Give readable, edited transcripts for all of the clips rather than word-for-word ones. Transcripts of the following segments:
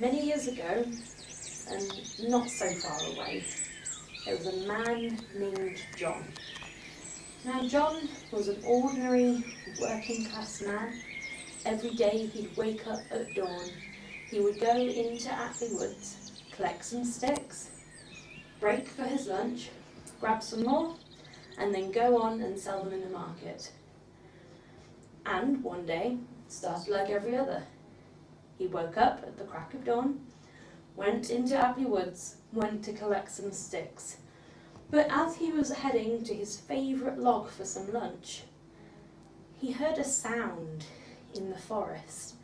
Many years ago, and not so far away, there was a man named John. Now, John was an ordinary working class man. Every day he'd wake up at dawn. He would go into Atley Woods, collect some sticks, break for his lunch, grab some more, and then go on and sell them in the market. And one day, it started like every other. He woke up at the crack of dawn, went into Atley Woods, went to collect some sticks. But as he was heading to his favourite log for some lunch, he heard a sound in the forest.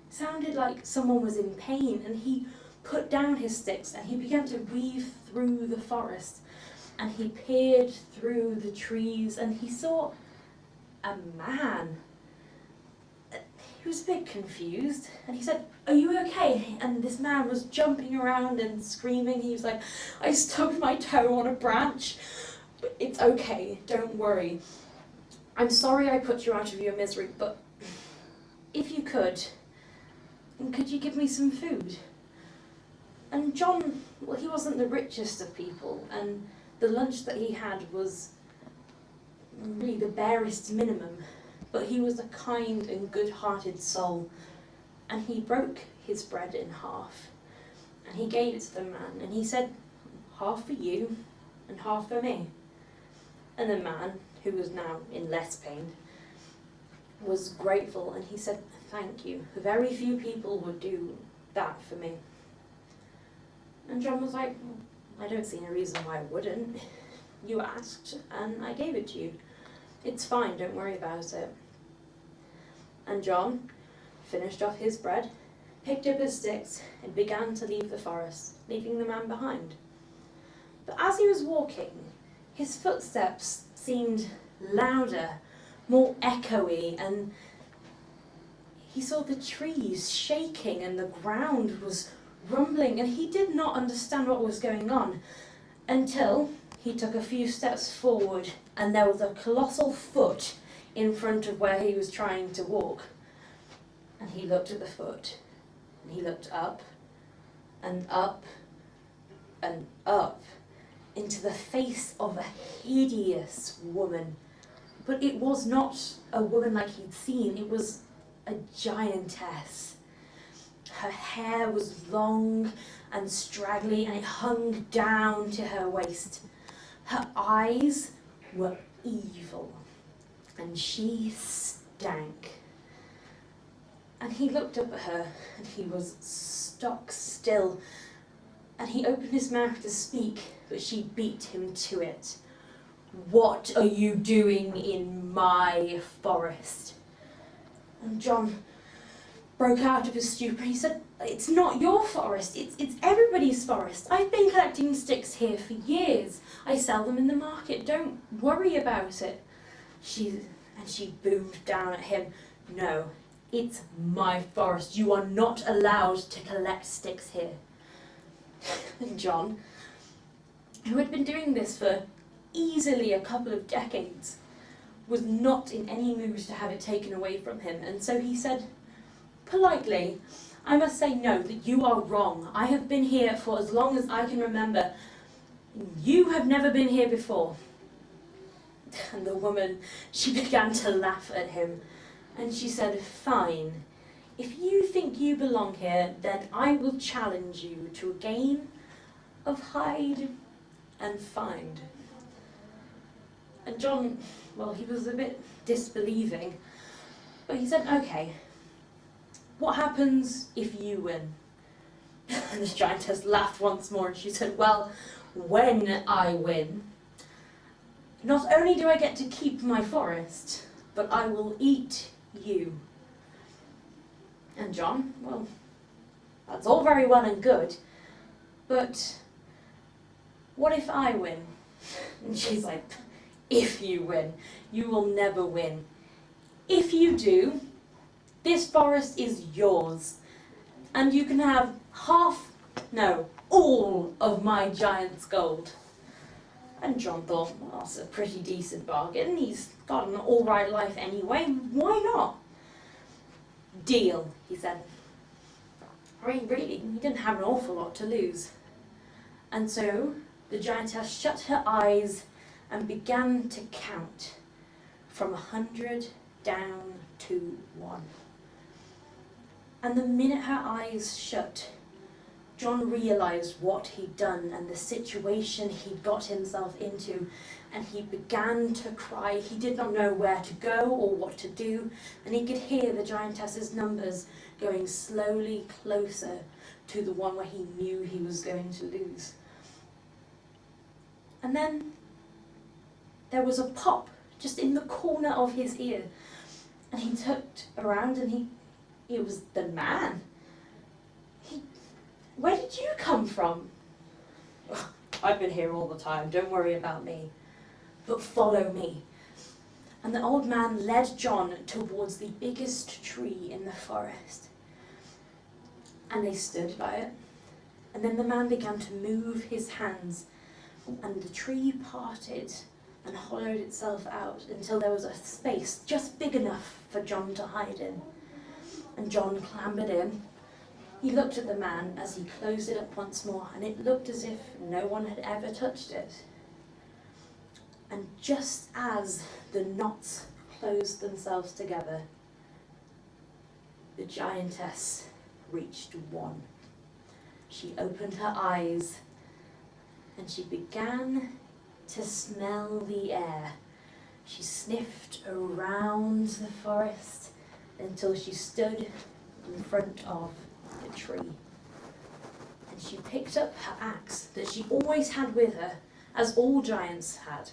It sounded like someone was in pain, and he put down his sticks and he began to weave through the forest. And he peered through the trees and he saw a man. He was a bit confused and he said, "Are you okay?" And this man was jumping around and screaming. He was like, "I stubbed my toe on a branch, but it's okay, don't worry. I'm sorry I put you out of your misery, but if you could you give me some food?" And John, well, he wasn't the richest of people, and the lunch that he had was really the barest minimum. But he was a kind and good-hearted soul, and he broke his bread in half, and he gave it to the man, and he said, "Half for you, and half for me." And the man, who was now in less pain, was grateful, and he said, "Thank you. Very few people would do that for me." And John was like, "Well, I don't see any reason why I wouldn't. You asked, and I gave it to you. It's fine, don't worry about it." And John finished off his bread, picked up his sticks, and began to leave the forest, leaving the man behind. But as he was walking, his footsteps seemed louder, more echoey, and he saw the trees shaking and the ground was rumbling, and he did not understand what was going on until he took a few steps forward and there was a colossal foot in front of where he was trying to walk. And he looked at the foot, and he looked up and up and up into the face of a hideous woman. But it was not a woman like he'd seen, it was a giantess. Her hair was long and straggly, and it hung down to her waist. Her eyes were evil, and she stank. And he looked up at her, and he was stock still, and he opened his mouth to speak, but she beat him to it. "What are you doing in my forest?" And John broke out of his stupor. He said, "It's not your forest, it's everybody's forest. I've been collecting sticks here for years. I sell them in the market, don't worry about it." She boomed down at him, "No, it's my forest. You are not allowed to collect sticks here." And John, who had been doing this for easily a couple of decades, was not in any mood to have it taken away from him, and so he said, "Politely, I must say no, that you are wrong. I have been here for as long as I can remember. You have never been here before." And the woman, she began to laugh at him, and she said, "Fine, if you think you belong here, then I will challenge you to a game of hide and find." And John, well, he was a bit disbelieving, but he said, "Okay, what happens if you win?" And this giantess laughed once more, and she said, "Well, when I win, not only do I get to keep my forest, but I will eat you." And John, well, that's all very well and good, but what if I win? And she's like, "If you win, you will never win. If you do, this forest is yours, and you can have all of my giant's gold." And John thought, well, that's a pretty decent bargain. He's got an all right life anyway. Why not? "Deal," he said. I mean, really, he didn't have an awful lot to lose. And so the giantess shut her eyes and began to count from 100 down to 1. And the minute her eyes shut, John realised what he'd done and the situation he'd got himself into, and he began to cry. He did not know where to go or what to do, and he could hear the giantess's numbers going slowly closer to the one where he knew he was going to lose. And then there was a pop just in the corner of his ear, and he looked around and it was the man. Where did you come from? I've been here all the time, don't worry about me. But follow me. And the old man led John towards the biggest tree in the forest. And they stood by it. And then the man began to move his hands, and the tree parted and hollowed itself out until there was a space just big enough for John to hide in. And John clambered in. He looked at the man as he closed it up once more, and it looked as if no one had ever touched it. And just as the knots closed themselves together, the giantess reached 1. She opened her eyes and she began to smell the air. She sniffed around the forest until she stood in front of the tree. And she picked up her axe that she always had with her, as all giants had.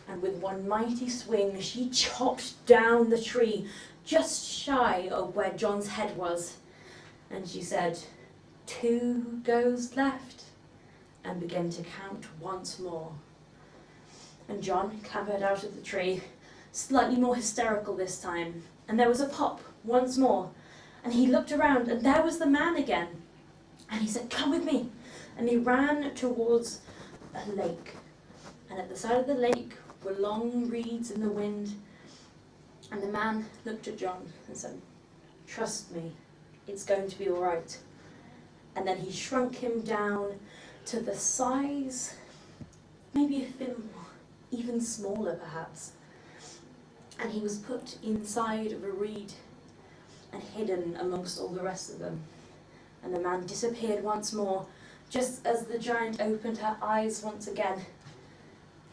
And with one mighty swing, she chopped down the tree just shy of where John's head was. And she said, 2 goes left, and began to count once more. And John clambered out of the tree, slightly more hysterical this time, and there was a pop once more, and he looked around, and there was the man again. And he said, come with me. And he ran towards a lake, and at the side of the lake were long reeds in the wind. And the man looked at John and said, trust me, it's going to be all right. And then he shrunk him down to the size, maybe a bit more, even smaller perhaps. And he was put inside of a reed and hidden amongst all the rest of them. And the man disappeared once more, just as the giant opened her eyes once again.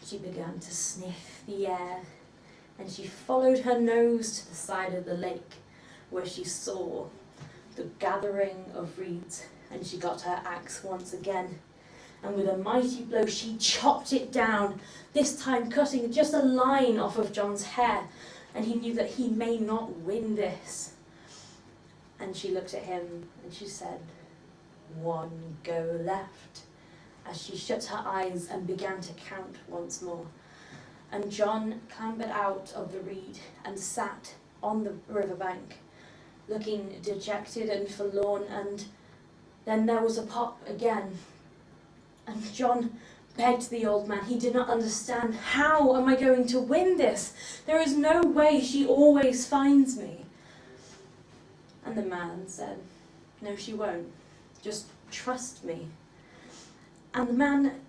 She began to sniff the air, and she followed her nose to the side of the lake, where she saw the gathering of reeds, and she got her axe once again. And with a mighty blow, she chopped it down, this time cutting just a line off of John's hair, and he knew that he may not win this. And she looked at him, and she said, 1 go left, as she shut her eyes and began to count once more. And John clambered out of the reed and sat on the riverbank, looking dejected and forlorn, and then there was a pop again. And John begged the old man. He did not understand. How am I going to win this? There is no way, she always finds me. And the man said, no, she won't. Just trust me. And the man,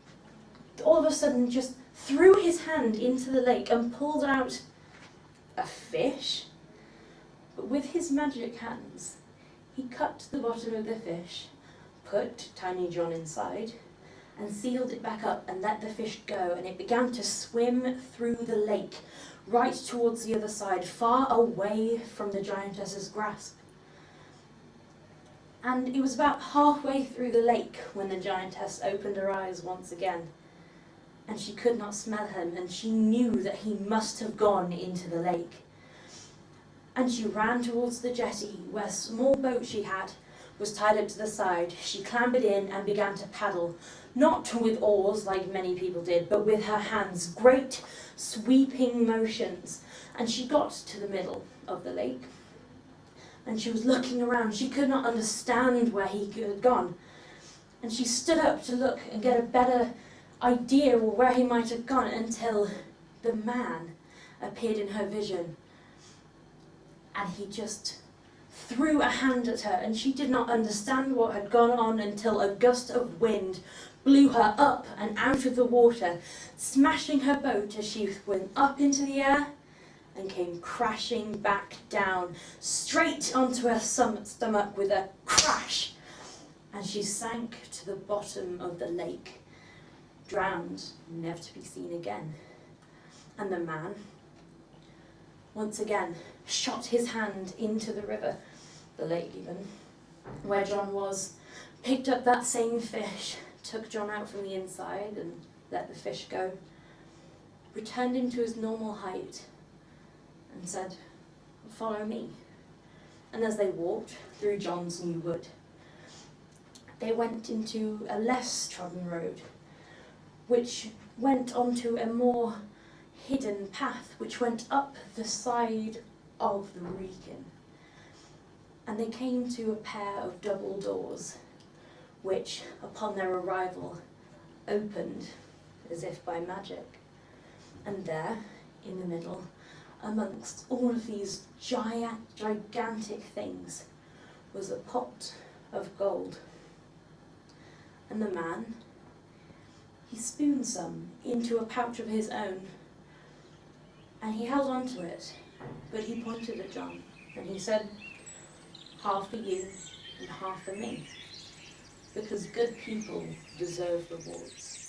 all of a sudden, just threw his hand into the lake and pulled out a fish. But with his magic hands, he cut the bottom of the fish, put Tiny John inside, and sealed it back up and let the fish go, and it began to swim through the lake, right towards the other side, far away from the giantess's grasp. And it was about halfway through the lake when the giantess opened her eyes once again, and she could not smell him, and she knew that he must have gone into the lake. And she ran towards the jetty, where a small boat she had was tied up to the side. She clambered in and began to paddle, not with oars like many people did, but with her hands, great sweeping motions. And she got to the middle of the lake, and she was looking around. She could not understand where he had gone. And she stood up to look and get a better idea of where he might have gone, until the man appeared in her vision. And he just threw a hand at her, and she did not understand what had gone on until a gust of wind blew her up and out of the water, smashing her boat as she went up into the air and came crashing back down, straight onto her stomach with a crash, and she sank to the bottom of the lake, drowned, never to be seen again. And the man, once again, shot his hand into the river, the lake even, where John was, picked up that same fish, took John out from the inside and let the fish go, returned him to his normal height, and said, "Follow me." And as they walked through John's new wood, they went into a less trodden road, which went onto a more hidden path, which went up the side of the Wrekin. And they came to a pair of double doors, which, upon their arrival, opened as if by magic. And there, in the middle, amongst all of these gigantic things, was a pot of gold. And the man, he spooned some into a pouch of his own, and he held on to it, but he pointed at John, and he said, "Half for you and half for me, because good people deserve rewards."